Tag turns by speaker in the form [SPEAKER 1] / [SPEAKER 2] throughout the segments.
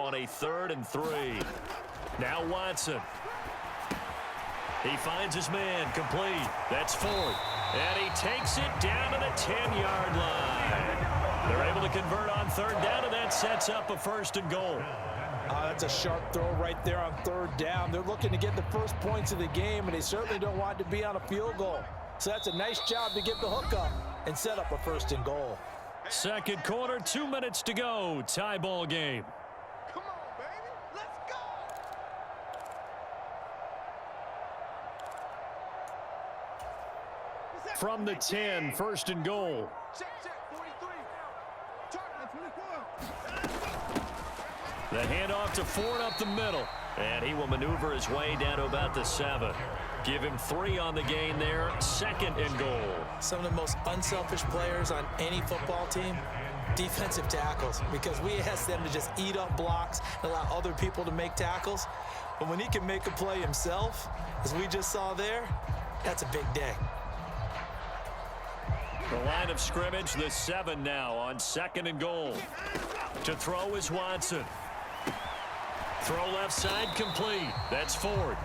[SPEAKER 1] on a 3rd and 3. Now Watson. He finds his man, complete. That's Ford. And he takes it down to the 10-yard line. They're able to convert on 3rd down, and that sets up a 1st and goal.
[SPEAKER 2] That's a sharp throw right there on 3rd down. They're looking to get the first points of the game, and they certainly don't want to be on a field goal. So that's a nice job to get the hook up and set up a 1st and goal.
[SPEAKER 1] Second quarter, 2 minutes to go. Tie ball game.
[SPEAKER 3] Come on, baby. Let's go.
[SPEAKER 1] From the 10, 1st and goal.
[SPEAKER 3] Check, 43. Target 24.
[SPEAKER 1] The handoff to Ford up the middle. And he will maneuver his way down to about the 7. Give him 3 on the gain there. 2nd and goal.
[SPEAKER 2] Some of the most unselfish players on any football team, defensive tackles, because we ask them to just eat up blocks and allow other people to make tackles. But when he can make a play himself, as we just saw there, that's a big day.
[SPEAKER 1] The line of scrimmage, the 7 now on 2nd and goal. To throw is Watson. Throw left side, complete. That's Ford.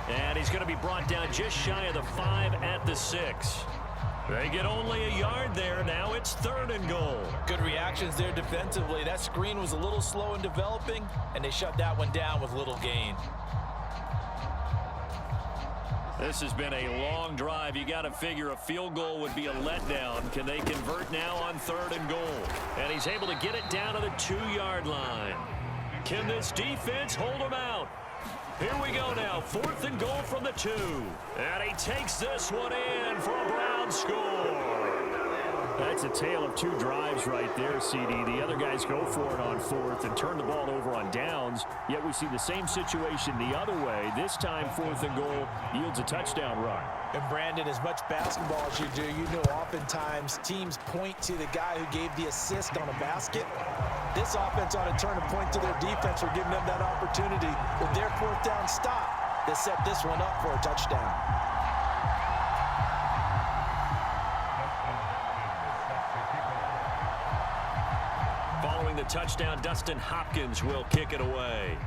[SPEAKER 1] And he's going to be brought down just shy of the 5 at the 6. They get only a yard there. Now it's 3rd and goal.
[SPEAKER 2] Good reactions there defensively. That screen was a little slow in developing, and they shut that one down with little gain.
[SPEAKER 1] This has been a long drive. You got to figure a field goal would be a letdown. Can they convert now on 3rd and goal? And he's able to get it down to the 2-yard line. Can this defense hold him out? Here we go now. 4th and goal from the 2. And he takes this one in for a Brown score. That's a tale of 2 drives right there, CD. The other guys go for it on 4th and turn the ball over on downs, yet we see the same situation the other way. This time, 4th and goal yields a touchdown run.
[SPEAKER 2] And Brandon, as much basketball as you do, you know oftentimes teams point to the guy who gave the assist on a basket. This offense ought to turn and point to their defense for giving them that opportunity with their 4th down stop to set this one up for a touchdown.
[SPEAKER 1] Following the touchdown, Dustin Hopkins will kick it away.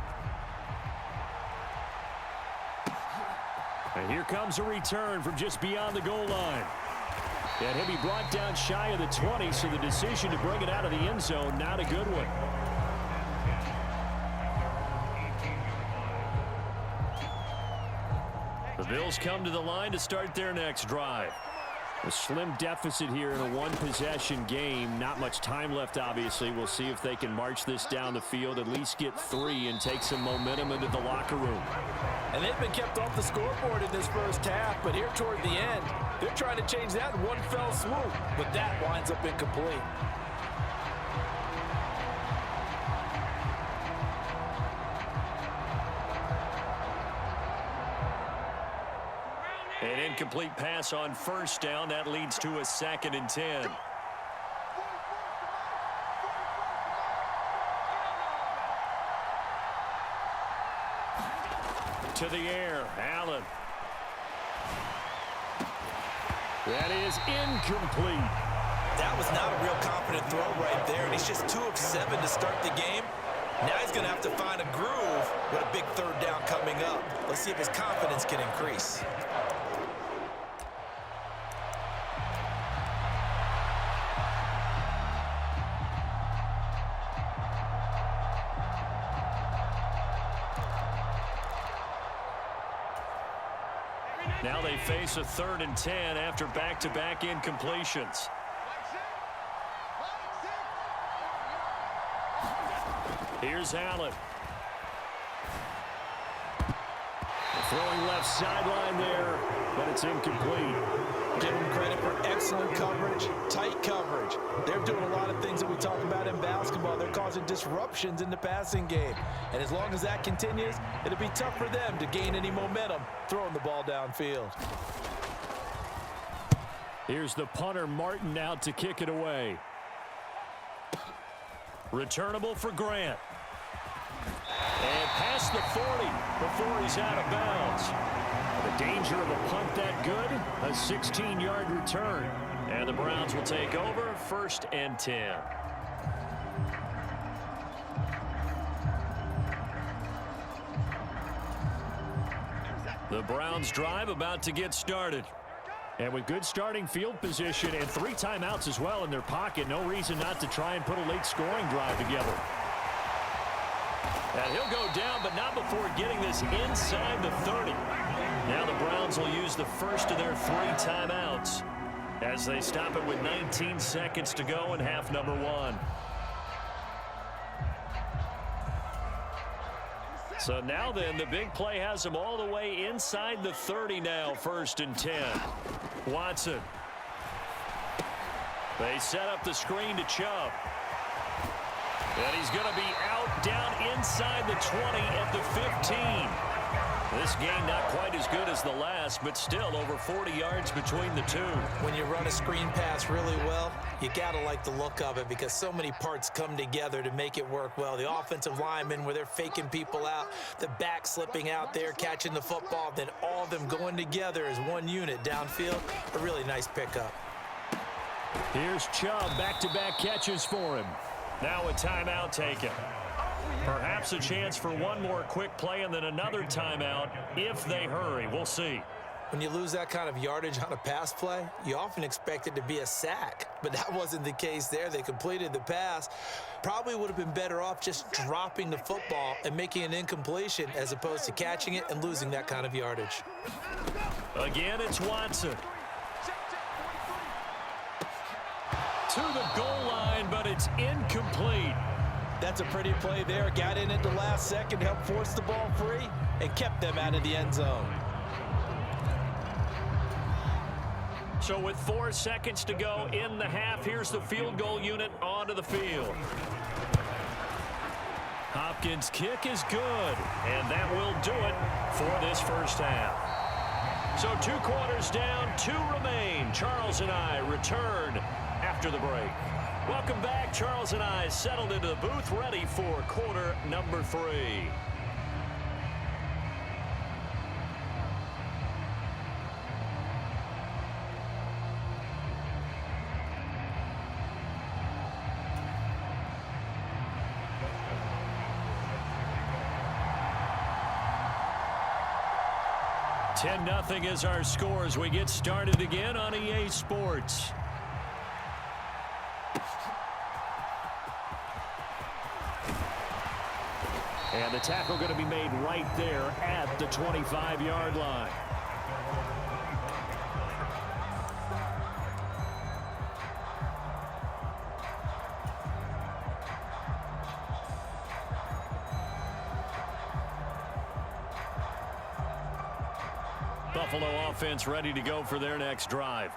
[SPEAKER 1] And here comes a return from just beyond the goal line. And he'll be brought down shy of the 20, so the decision to bring it out of the end zone, not a good one. The Bills come to the line to start their next drive. A slim deficit here in a 1-possession game. Not much time left, obviously. We'll see if they can march this down the field, at least get 3 and take some momentum into the locker room.
[SPEAKER 2] And they've been kept off the scoreboard in this first half, but here toward the end, they're trying to change that in one fell swoop, but that winds up incomplete.
[SPEAKER 1] An incomplete pass on 1st down. That leads to a 2nd and 10. To the air, Allen. That is incomplete.
[SPEAKER 2] That was not a real confident throw right there, and he's just 2 of 7 to start the game. Now he's going to have to find a groove with a big 3rd down coming up. Let's see if his confidence can increase.
[SPEAKER 1] Now they face a 3rd and 10 after back-to-back incompletions. Here's Allen. Throwing left sideline there, but it's incomplete.
[SPEAKER 2] Give them credit for excellent coverage, tight coverage. They're doing a lot of things that we talk about in basketball. They're causing disruptions in the passing game. And as long as that continues, it'll be tough for them to gain any momentum throwing the ball downfield.
[SPEAKER 1] Here's the punter, Martin, out to kick it away. Returnable for Grant. And past the 40 before he's out of bounds. The danger of a punt that good, a 16-yard return. And the Browns will take over, 1st and 10. The Browns drive about to get started.
[SPEAKER 4] And with good starting field position and 3 timeouts as well in their pocket, no reason not to try and put a late scoring drive together.
[SPEAKER 1] And he'll go down, but not before getting this inside the 30. Now the Browns will use the first of their 3 timeouts as they stop it with 19 seconds to go in half number 1. So now then, the big play has them all the way inside the 30 now, 1st and 10. Watson. They set up the screen to Chubb. And he's going to be out down inside the 20 at the 15. This game not quite as good as the last, but still over 40 yards between the two.
[SPEAKER 2] When you run a screen pass really well, you got to like the look of it because so many parts come together to make it work well. The offensive linemen, where they're faking people out, the back slipping out there, catching the football, then all of them going together as one unit downfield. A really nice pickup.
[SPEAKER 4] Here's Chubb, back-to-back catches for him.
[SPEAKER 1] Now a timeout taken. Perhaps a chance for one more quick play and then another timeout if they hurry. We'll see.
[SPEAKER 2] When you lose that kind of yardage on a pass play, you often expect it to be a sack. But that wasn't the case there. They completed the pass. Probably would have been better off just dropping the football and making an incompletion as opposed to catching it and losing that kind of yardage.
[SPEAKER 1] Again, it's Watson. To the goal line, but it's incomplete.
[SPEAKER 2] That's a pretty play there. Got in at the last second, helped force the ball free, and kept them out of the end zone.
[SPEAKER 1] So with 4 seconds to go in the half, here's the field goal unit onto the field. Hopkins' kick is good, and that will do it for this first half. So 2 quarters down, 2 remain. Charles and I return after the break. Welcome back. Charles and I settled into the booth, ready for quarter number 3. $10-0 is our score as we get started again on EA Sports.
[SPEAKER 4] And the tackle going to be made right there at the 25-yard line.
[SPEAKER 1] Buffalo offense ready to go for their next drive.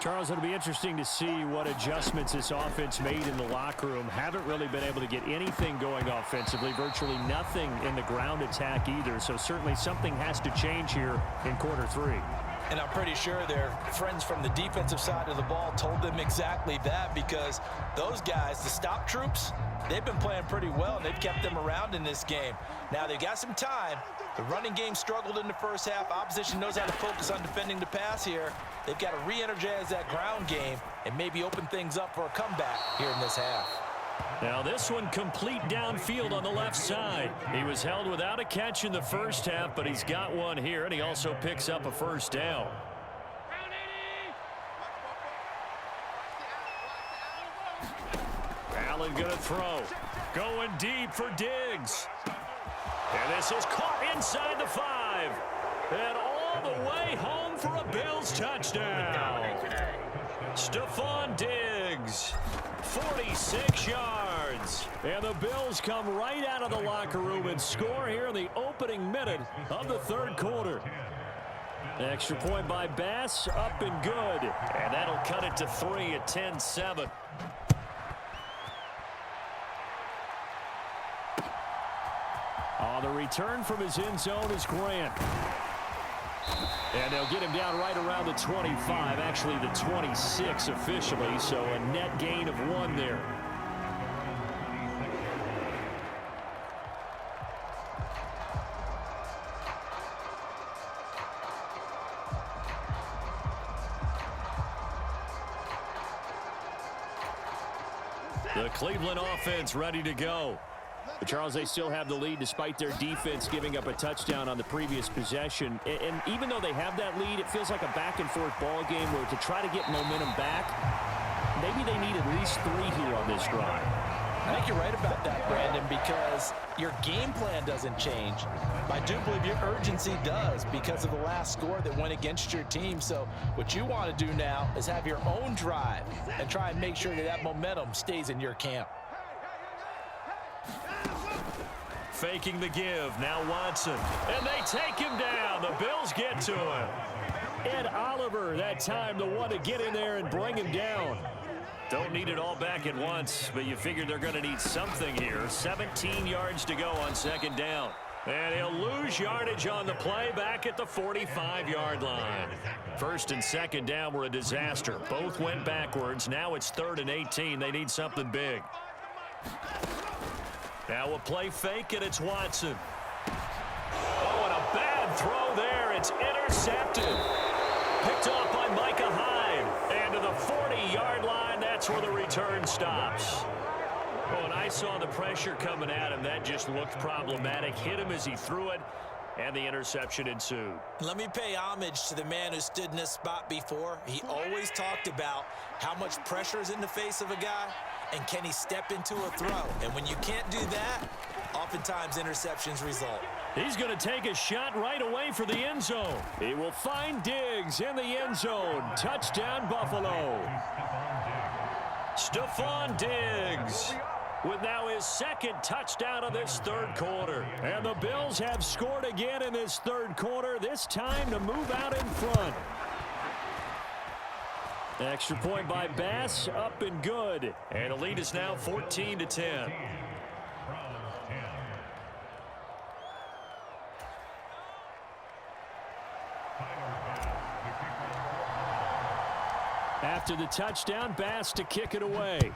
[SPEAKER 4] Charles, it'll be interesting to see what adjustments this offense made in the locker room. Haven't really been able to get anything going offensively, virtually nothing in the ground attack either. So certainly something has to change here in quarter 3.
[SPEAKER 2] And I'm pretty sure their friends from the defensive side of the ball told them exactly that, because those guys, the stop troops, they've been playing pretty well, and they've kept them around in this game. Now, they've got some time. The running game struggled in the first half. Opposition knows how to focus on defending the pass here. They've got to re-energize that ground game and maybe open things up for a comeback here in this half.
[SPEAKER 1] Now this one complete downfield on the left side. He was held without a catch in the first half, but he's got one here, and he also picks up a first down. Allen gonna throw. Going deep for Diggs. And this is caught inside the 5. And all the way home for a Bills touchdown. Stephon Diggs, 46 yards. And the Bills come right out of the locker room and score here in the opening minute of the third quarter. Extra point by Bass, up and good. And that'll cut it to 3 at 10-7. The return from his end zone is Grant. And they'll get him down right around the 25, actually the 26 officially, so a net gain of 1 there. The Cleveland offense ready to go.
[SPEAKER 4] But Charles, they still have the lead despite their defense giving up a touchdown on the previous possession. And even though they have that lead, it feels like a back-and-forth ball game where to try to get momentum back, maybe they need at least 3 here on this drive.
[SPEAKER 2] I think you're right about that, Brandon, because your game plan doesn't change. I do believe your urgency does because of the last score that went against your team. So what you want to do now is have your own drive and try and make sure that that momentum stays in your camp.
[SPEAKER 1] Faking the give, now Watson. And they take him down. The Bills get to him.
[SPEAKER 4] Ed Oliver, that time, the one to get in there and bring him down.
[SPEAKER 1] Don't need it all back at once, but you figure they're going to need something here. 17 yards to go on second down. And he'll lose yardage on the play back at the 45-yard line. First and second down were a disaster. Both went backwards. Now it's 3rd and 18. They need something big. Now a play fake, and it's Watson. Oh, and a bad throw there. It's intercepted. Picked off by Micah Hyde. And to the 40-yard line, that's where the return stops. Oh, and I saw the pressure coming at him. That just looked problematic. Hit him as he threw it, and the interception ensued.
[SPEAKER 2] Let me pay homage to the man who stood in this spot before. He always talked about how much pressure is in the face of a guy, and can he step into a throw. And when you can't do that, oftentimes interceptions result.
[SPEAKER 4] He's going to take a shot right away for the end zone. He will find Diggs in the end zone. Touchdown, Buffalo. Stephon Diggs with now his second touchdown of this third quarter. And the Bills have scored again in this third quarter, this time to move out in front. Extra point by Bass, up and good.
[SPEAKER 1] And the lead is now 14-10.
[SPEAKER 4] After the touchdown, Bass to kick it away.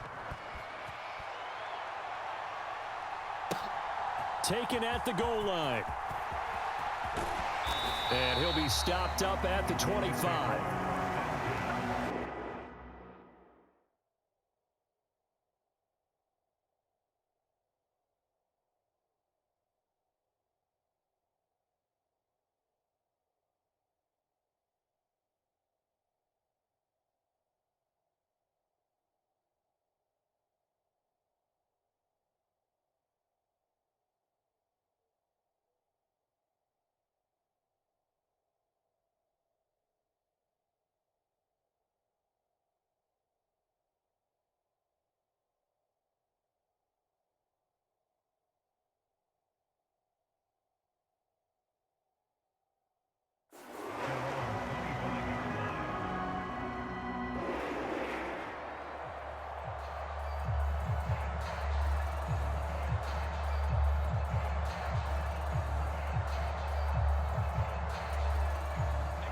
[SPEAKER 4] Taken at the goal line. And he'll be stopped up at the 25.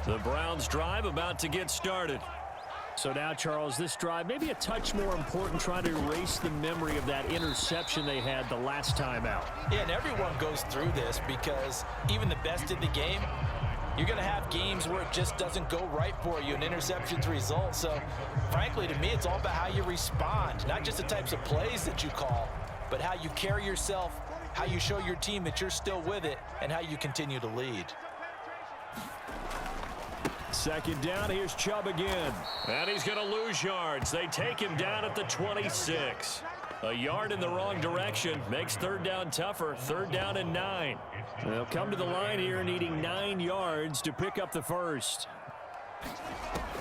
[SPEAKER 1] The Browns drive about to get started.
[SPEAKER 4] So now, Charles, this drive maybe a touch more important, trying to erase the memory of that interception they had the last time out.
[SPEAKER 2] Yeah, and everyone goes through this because even the best in the game, you're going to have games where it just doesn't go right for you and interceptions result. So, frankly, to me, it's all about how you respond, not just the types of plays that you call, but how you carry yourself, how you show your team that you're still with it, and how you continue to lead.
[SPEAKER 4] Second down, here's Chubb again.
[SPEAKER 1] And he's going to lose yards. They take him down at the 26. A yard in the wrong direction makes third down tougher. Third down and 9.
[SPEAKER 4] They'll come to the line here needing 9 yards to pick up the first.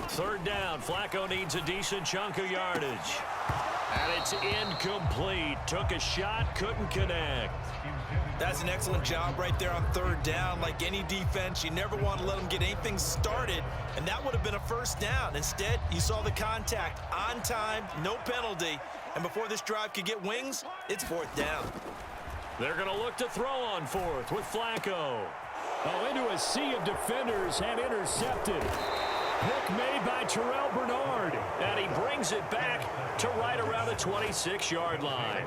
[SPEAKER 1] Third down. Flacco needs a decent chunk of yardage. And it's incomplete. Took a shot, couldn't connect.
[SPEAKER 2] That's an excellent job right there on third down. Like any defense, you never want to let them get anything started, and that would have been a first down. Instead, you saw the contact on time, no penalty, and before this drive could get wings, it's fourth down.
[SPEAKER 1] They're going to look to throw on fourth with Flacco.
[SPEAKER 4] Oh, into a sea of defenders and intercepted. Pick made by Terrell Bernard.
[SPEAKER 1] And he brings it back to right around the 26-yard line.